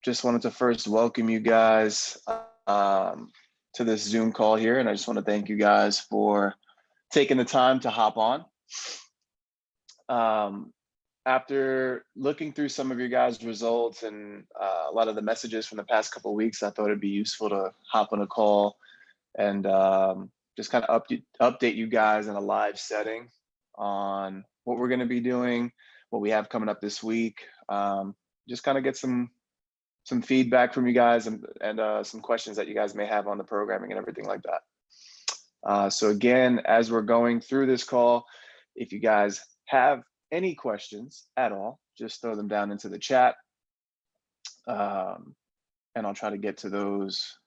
just wanted to first welcome you guys to this Zoom call here. And I just want to thank you guys for taking the time to hop on. After looking through some of your guys' results and a lot of the messages from the past couple of weeks, I thought it'd be useful to hop on a call and just kind of update you guys in a live setting on what we're going to be doing, what we have coming up this week. Just kind of get some feedback from you guys and some questions that you guys may have on the programming and everything like that. So again, as we're going through this call, if you guys have any questions at all, just throw them down into the chat. And I'll try to get to those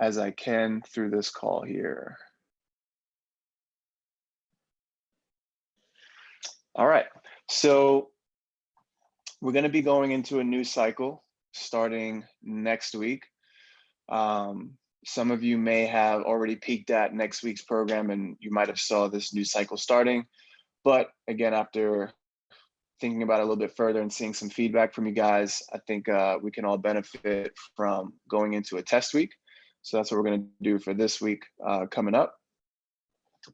as I can through this call here. All right, so we're going to be going into a new cycle starting next week. Some of you may have already peeked at next week's program and you might have saw this new cycle starting. But again, after thinking about it a little bit further and seeing some feedback from you guys, I think we can all benefit from going into a test week. So that's what we're going to do for this week coming up.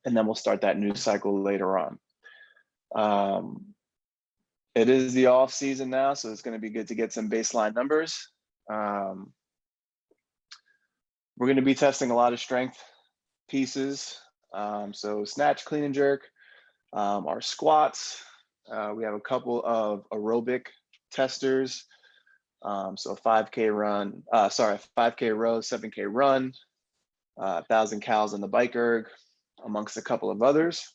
And then we'll start that new cycle later on. It is the off season now, so it's going to be good to get some baseline numbers. We're going to be testing a lot of strength pieces. So snatch, clean and jerk, our squats. We have a couple of aerobic testers. So 5K run, 5K row, 7K run, 1,000 cals on the bike erg, amongst a couple of others.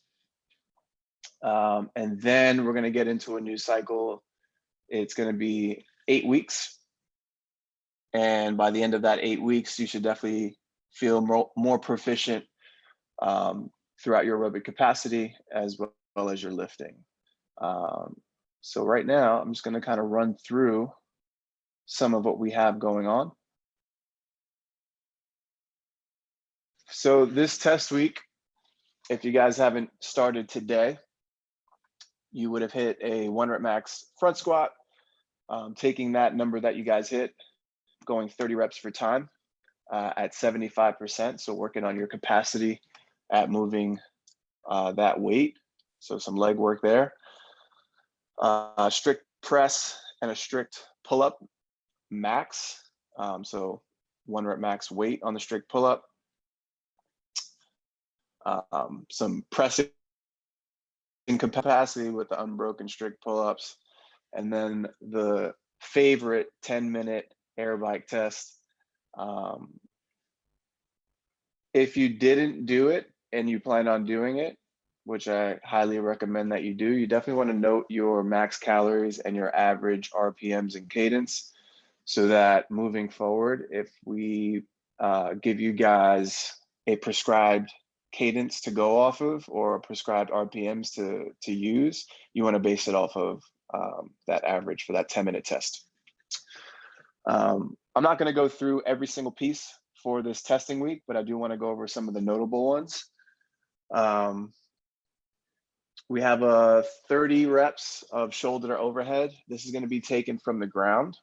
And then we're going to get into a new cycle. It's going to be 8 weeks. And by the end of that 8 weeks, you should definitely feel more proficient throughout your aerobic capacity as well as your lifting. So right now, I'm just going to kind of run through some of what we have going on. So this test week, if you guys haven't started today, you would have hit a 1 rep max front squat, taking that number that you guys hit, going 30 reps for time at 75%. So working on your capacity at moving that weight. So some leg work there. Strict press and a strict pull-up max. So 1 rep max weight on the strict pull-up. Some pressing capacity with the unbroken strict pull-ups. And then the favorite 10-minute air bike test. If you didn't do it and you plan on doing it, which I highly recommend that you do, you definitely want to note your max calories and your average RPMs and cadence so that moving forward, if we give you guys a prescribed cadence to go off of or prescribed RPMs to use, you want to base it off of that average for that 10-minute test. I'm not going to go through every single piece for this testing week, but I do want to go over some of the notable ones. We have 30 reps of shoulder to overhead. This is going to be taken from the ground,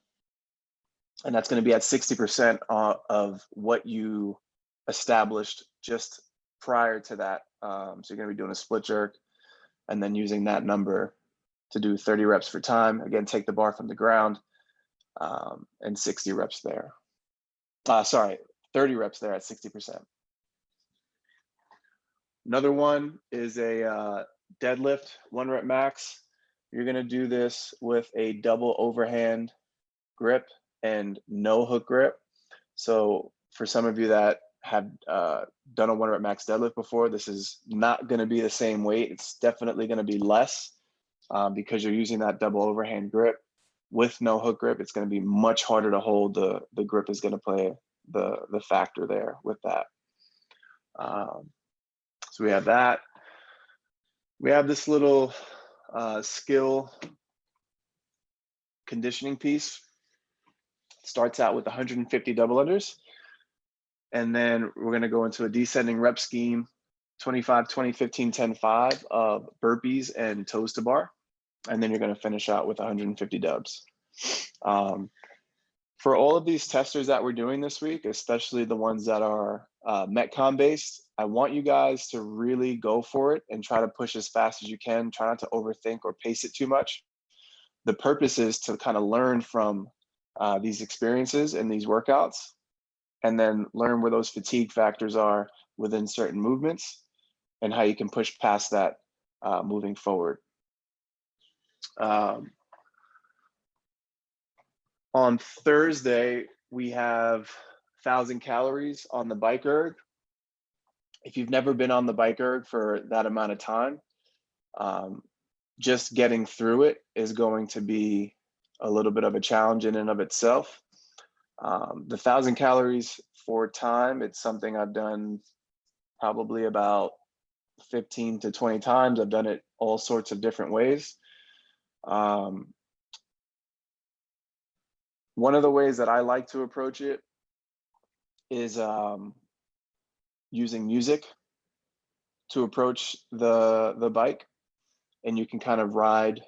and that's going to be at 60% of what you established just prior to that. So you're going to be doing a split jerk and then using that number to do 30 reps for time. Again, take the bar from the ground. And 60 reps there. 30 reps there at 60%. Another one is a deadlift 1 rep max. You're going to do this with a double overhand grip and no hook grip. So for some of you that have done a 1 rep max deadlift before, this is not going to be the same weight. It's definitely going to be less because you're using that double overhand grip. With no hook grip, it's going to be much harder to hold. The grip is going to play the factor there with that. So we have that. We have this little skill conditioning piece. It starts out with 150 double unders. And then we're going to go into a descending rep scheme 25, 20, 15, 10, 5 of burpees and toes to bar. And then you're going to finish out with 150 dubs. For all of these testers that we're doing this week, especially the ones that are Metcon based, I want you guys to really go for it and try to push as fast as you can. Try not to overthink or pace it too much. The purpose is to kind of learn from these experiences and these workouts, and then learn where those fatigue factors are within certain movements and how you can push past that moving forward. On Thursday, we have 1,000 calories on the bike erg. If you've never been on the bike erg for that amount of time, just getting through it is going to be a little bit of a challenge in and of itself. The 1,000 calories for time, it's something I've done probably about 15 to 20 times. I've done it all sorts of different ways. One of the ways that I like to approach it is using music to approach the bike, and you can kind of ride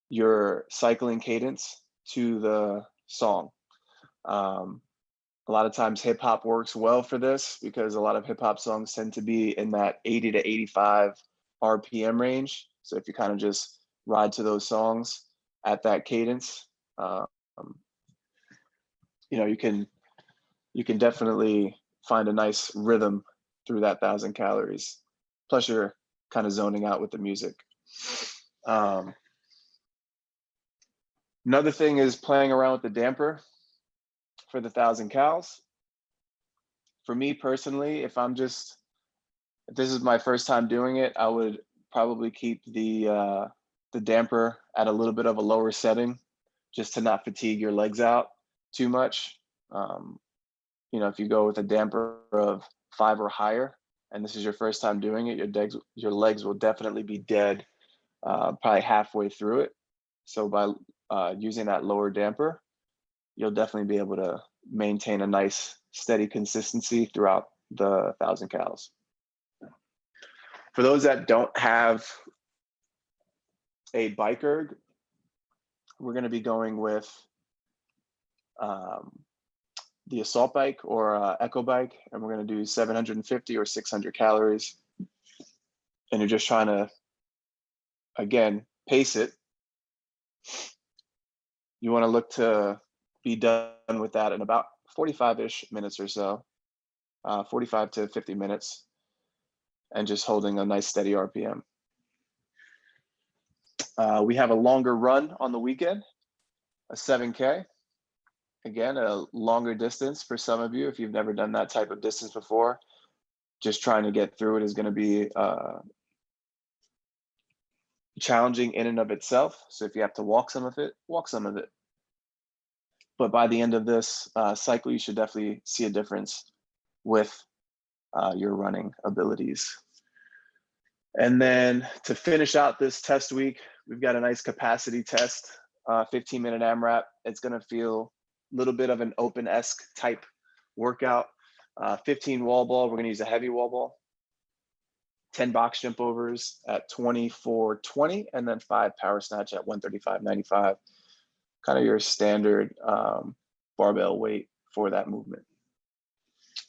your cycling cadence to the song. A lot of times hip hop works well for this because a lot of hip hop songs tend to be in that 80 to 85 RPM range. So if you kind of just ride to those songs at that cadence, you can definitely find a nice rhythm through that 1,000 calories. Plus you're kind of zoning out with the music. Another thing is playing around with the damper for the 1,000 cals. For me personally, if this is my first time doing it, I would probably keep the damper at a little bit of a lower setting, just to not fatigue your legs out too much. If you go with a damper of 5 or higher, and this is your first time doing it, your legs will definitely be dead probably halfway through it. So by using that lower damper, you'll definitely be able to maintain a nice steady consistency throughout the 1,000 cals. For those that don't have a bike erg, we're going to be going with the assault bike or echo bike, and we're going to do 750 or 600 calories. And you're just trying to, again, pace it. You want to look to be done with that in about 45-ish minutes or so, 45 to 50 minutes, and just holding a nice steady RPM. We have a longer run on the weekend, a 7K. Again, a longer distance for some of you. If you've never done that type of distance before, just trying to get through it is going to be challenging in and of itself. So if you have to walk some of it, walk some of it. But by the end of this cycle, you should definitely see a difference with your running abilities. And then to finish out this test week, we've got a nice capacity test, 15-minute AMRAP. It's going to feel a little bit of an open-esque type workout. 15 wall ball, we're going to use a heavy wall ball. 10 box jump overs at 24-20, and then 5 power snatch at 135-95. Kind of your standard barbell weight for that movement.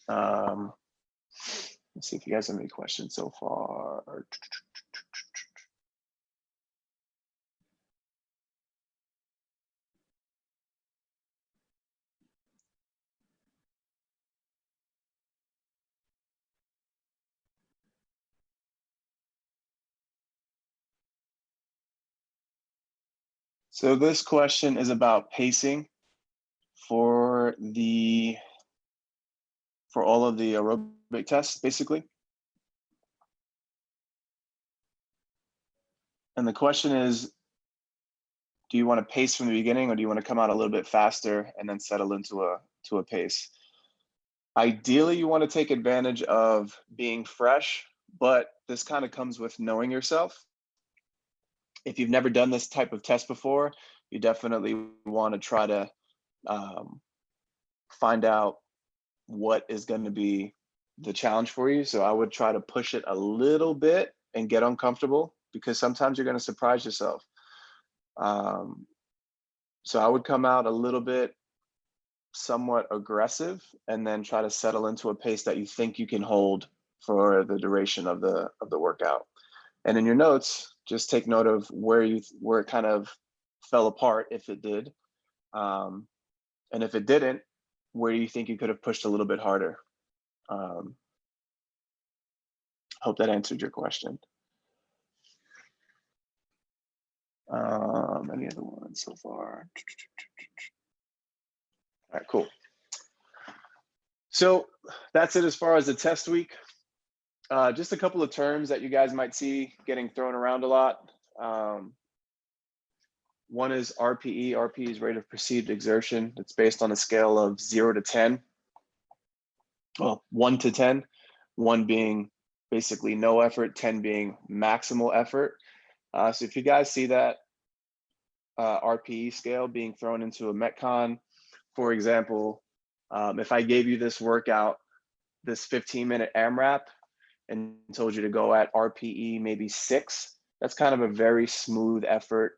Let's see if you guys have any questions so far. So this question is about pacing for all of the aerobic tests, basically. And the question is, do you want to pace from the beginning, or do you want to come out a little bit faster and then settle into a pace? Ideally, you want to take advantage of being fresh, but this kind of comes with knowing yourself. If you've never done this type of test before, you definitely want to try to find out what is going to be the challenge for you. So I would try to push it a little bit and get uncomfortable, because sometimes you're going to surprise yourself. So I would come out a little bit somewhat aggressive, and then try to settle into a pace that you think you can hold for the duration of the workout. And in your notes, just take note of where it kind of fell apart, if it did, and if it didn't, where do you think you could have pushed a little bit harder? Hope that answered your question. Any other ones so far? All right, cool. So that's it as far as the test week. Just a couple of terms that you guys might see getting thrown around a lot. One is RPE. RPE is rate of perceived exertion. It's based on a scale of 0 to 10. Well, 1 to 10, 1 being basically no effort, 10 being maximal effort. So if you guys see that RPE scale being thrown into a Metcon, for example, if I gave you this workout, this 15-minute AMRAP, and told you to go at RPE maybe 6, that's kind of a very smooth effort.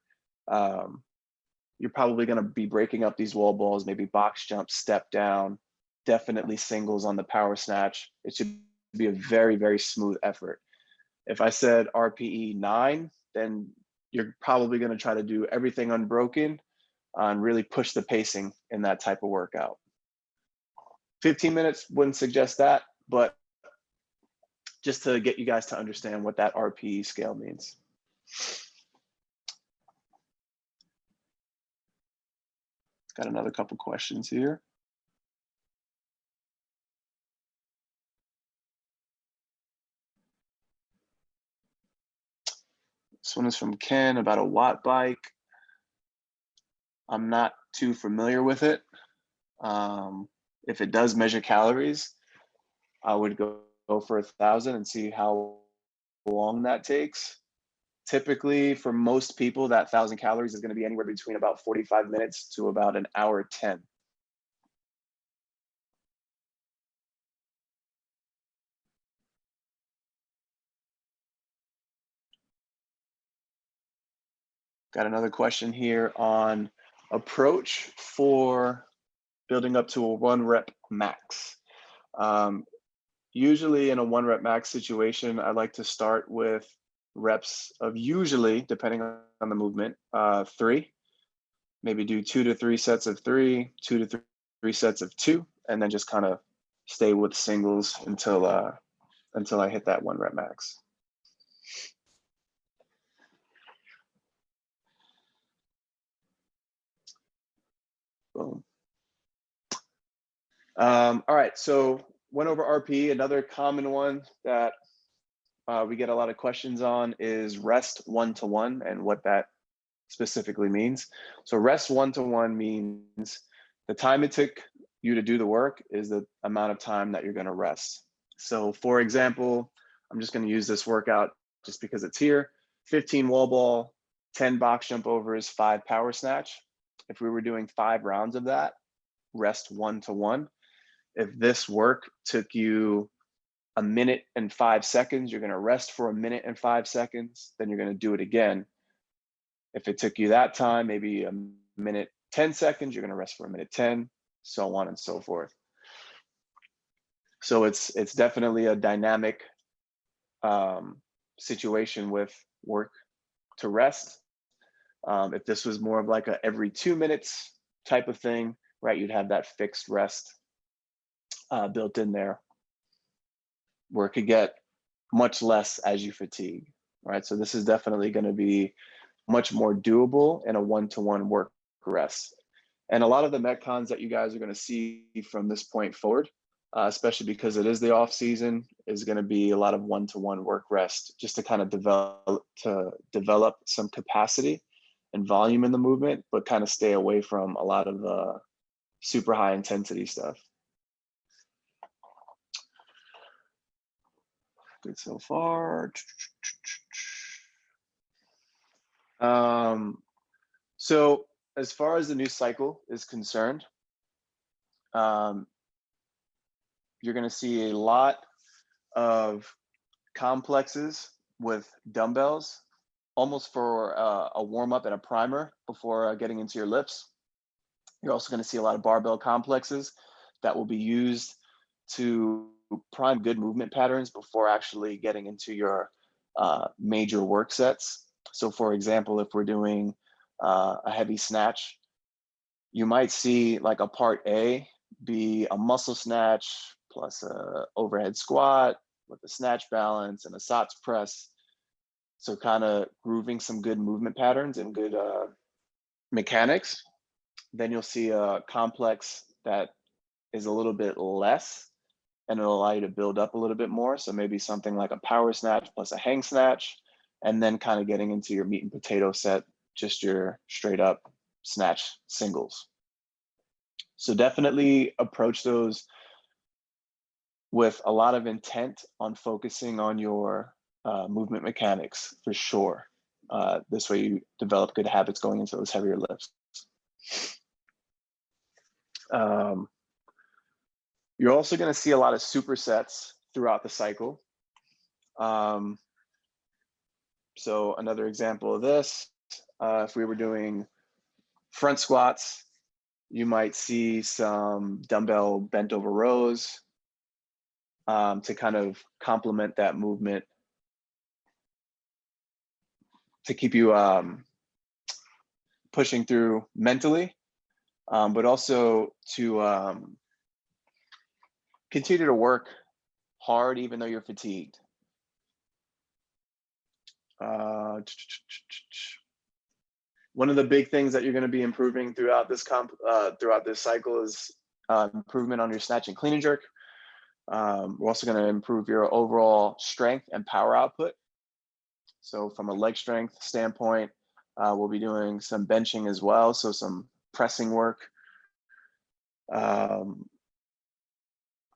You're probably going to be breaking up these wall balls, maybe box jump, step down, definitely singles on the power snatch. It should be a very, very smooth effort. If I said RPE 9, then you're probably going to try to do everything unbroken and really push the pacing in that type of workout. 15 minutes wouldn't suggest that, but just to get you guys to understand what that RPE scale means. Got another couple questions here. This one is from Ken about a watt bike. I'm not too familiar with it. If it does measure calories, I would go for 1,000 and see how long that takes. Typically, for most people, that 1,000 calories is going to be anywhere between about 45 minutes to about an hour 10. Got another question here on approach for building up to a 1 rep max. Usually in a 1 rep max situation, I like to start with reps of, usually, depending on the movement, 3. Maybe do 2 to 3 sets of 3, 2 to 3 sets of 2, and then just kind of stay with singles until I hit that 1 rep max. Boom. All right, so went over RP. Another common one that we get a lot of questions on is rest 1-to-1 and what that specifically means. So rest 1-to-1 means the time it took you to do the work is the amount of time that you're going to rest. So for example, I'm just going to use this workout just because it's here. 15 wall ball, 10 box jump overs, 5 power snatch. If we were doing 5 rounds of that, rest 1-to-1. If this work took you 1 minute and 5 seconds, you're going to rest for 1 minute and 5 seconds, then you're going to do it again. If it took you that time, maybe 1 minute 10 seconds, you're going to rest for 1 minute 10, so on and so forth. So it's definitely a dynamic situation with work to rest. If this was more of like a every 2 minutes type of thing, right, you'd have that fixed rest built in there, where it could get much less as you fatigue, right? So this is definitely going to be much more doable in a 1-to-1 work rest. And a lot of the Metcons that you guys are going to see from this point forward, especially because it is the off season, is going to be a lot of 1-to-1 work rest, just to kind of develop some capacity and volume in the movement, but kind of stay away from a lot of the super high intensity stuff. Good so far. So as far as the new cycle is concerned, you're going to see a lot of complexes with dumbbells, almost for a warm up and a primer before getting into your lifts. You're also going to see a lot of barbell complexes that will be used to prime good movement patterns before actually getting into your major work sets. So for example, if we're doing a heavy snatch, you might see like a part A be a muscle snatch plus a overhead squat with a snatch balance and a SOTS press. So kind of grooving some good movement patterns and good mechanics. Then you'll see a complex that is a little bit less, and it'll allow you to build up a little bit more. So maybe something like a power snatch plus a hang snatch, and then kind of getting into your meat and potato set, just your straight up snatch singles. So definitely approach those with a lot of intent on focusing on your movement mechanics for sure. This way you develop good habits going into those heavier lifts. You're also going to see a lot of supersets throughout the cycle. So another example of this, if we were doing front squats, you might see some dumbbell bent over rows to kind of complement that movement, to keep you pushing through mentally, but also to continue to work hard even though you're fatigued. One of the big things that you're going to be improving throughout this cycle is improvement on your snatch and clean and jerk. We're also going to improve your overall strength and power output. So from a leg strength standpoint, we'll be doing some benching as well, so some pressing work.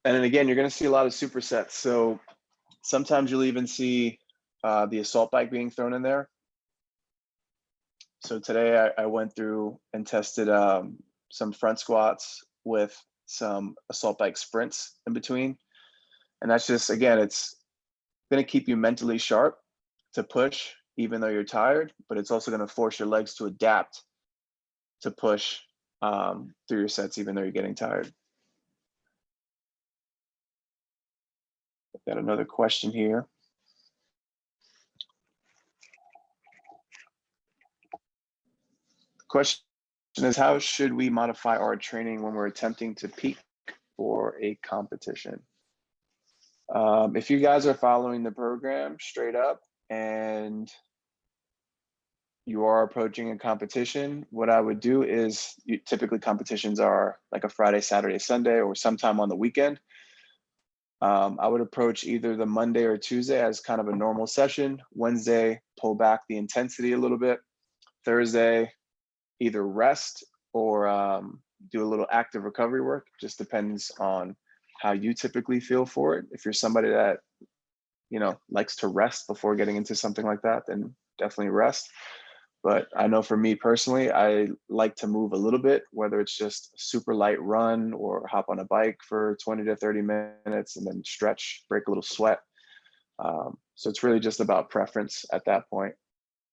And then again, you're going to see a lot of supersets. So sometimes you'll even see the assault bike being thrown in there. So today I went through and tested some front squats with some assault bike sprints in between. And that's just, again, it's going to keep you mentally sharp to push even though you're tired, but it's also going to force your legs to adapt to push through your sets even though you're getting tired. I've got another question here. The question is, how should we modify our training when we're attempting to peak for a competition? If you guys are following the program straight up and you are approaching a competition, what I would do is, typically competitions are like a Friday, Saturday, Sunday, or sometime on the weekend. I would approach either the Monday or Tuesday as kind of a normal session. Wednesday, pull back the intensity a little bit. Thursday, either rest or do a little active recovery work. Just depends on how you typically feel for it. If you're somebody that, you know, likes to rest before getting into something like that, then definitely rest. But I know for me personally, I like to move a little bit, whether it's just a super light run or hop on a bike for 20 to 30 minutes and then stretch, break a little sweat. So it's really just about preference at that point.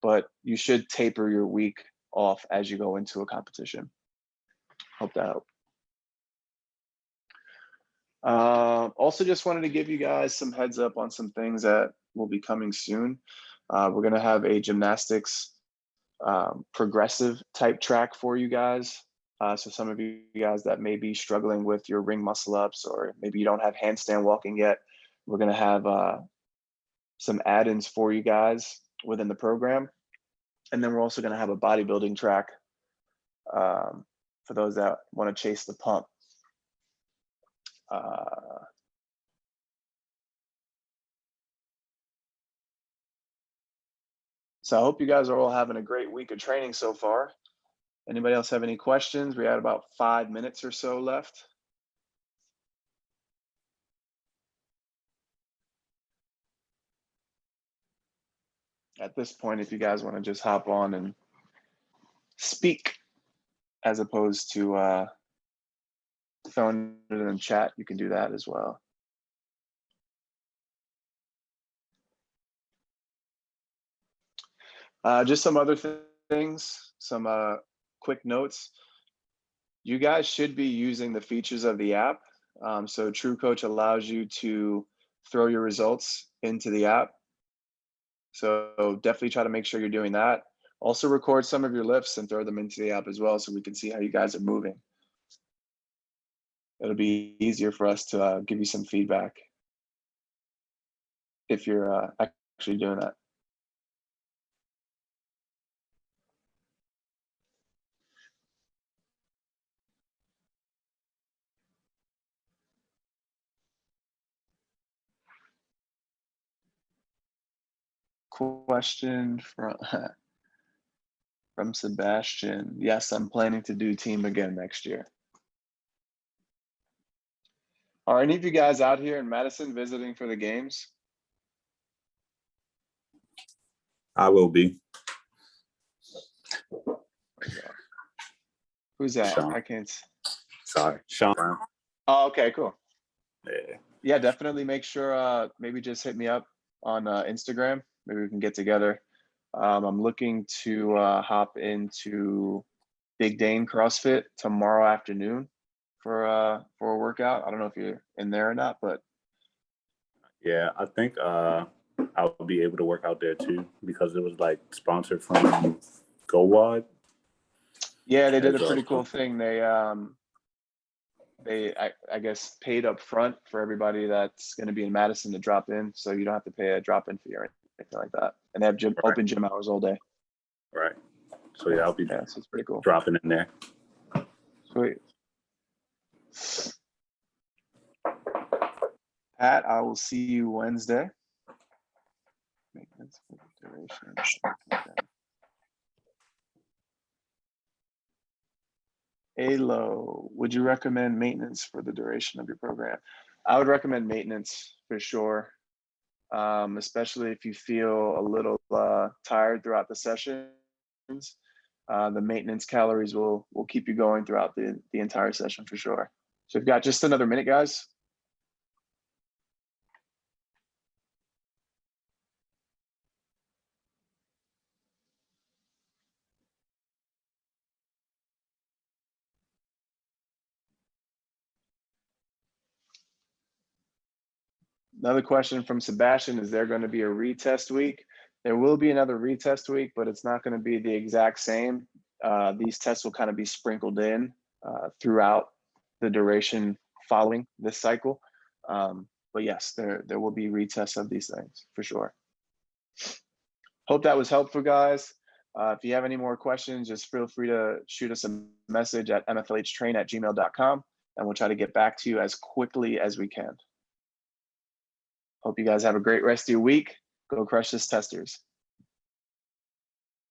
But you should taper your week off as you go into a competition. Hope that helped. Also just wanted to give you guys some heads up on some things that will be coming soon. We're going to have a gymnastics progressive type track for you guys. So some of you guys that may be struggling with your ring muscle ups, or maybe you don't have handstand walking yet, we're going to have some add-ins for you guys within the program. And then we're also going to have a bodybuilding track for those that want to chase the pump. So I hope you guys are all having a great week of training so far. Anybody else have any questions? We had about 5 minutes or so left. At this point, if you guys want to just hop on and speak as opposed to throwing it in the chat, you can do that as well. Just some other things, some quick notes. You guys should be using the features of the app. So True Coach allows you to throw your results into the app. So definitely try to make sure you're doing that. Also record some of your lifts and throw them into the app as well so we can see how you guys are moving. It'll be easier for us to give you some feedback if you're actually doing that. Question from Sebastian. Yes, I'm planning to do team again next year. Are any of you guys out here in Madison visiting for the games? I will be. Who's that? Sean. I can't. Sorry, Sean. Oh, okay, cool. Yeah, definitely make sure maybe just hit me up on Instagram. Maybe we can get together. I'm looking to hop into Big Dane CrossFit tomorrow afternoon for a workout. I don't know if you're in there or not, but yeah, I think I'll be able to work out there too because it was like sponsored from GoWad. Yeah, they did a pretty cool thing. They I guess paid up front for everybody that's going to be in Madison to drop in, so you don't have to pay a drop-in fee or anything like that. And they have open gym hours all day. Right. So yeah, I'll be so it's pretty cool. dropping in there. Sweet. Pat, I will see you Wednesday. Maintenance for the duration. Alo, would you recommend maintenance for the duration of your program? I would recommend maintenance for sure, especially if you feel a little tired throughout the sessions. The maintenance calories will keep you going throughout the entire session for sure. So we've got just another minute, guys. Another question from Sebastian, is there going to be a retest week? There will be another retest week, but it's not going to be the exact same. These tests will kind of be sprinkled in throughout the duration following this cycle. But yes, there will be retests of these things for sure. Hope that was helpful, guys. If you have any more questions, just feel free to shoot us a message at mflhtrain@gmail.com, and we'll try to get back to you as quickly as we can. Hope you guys have a great rest of your week. Go crush this, testers.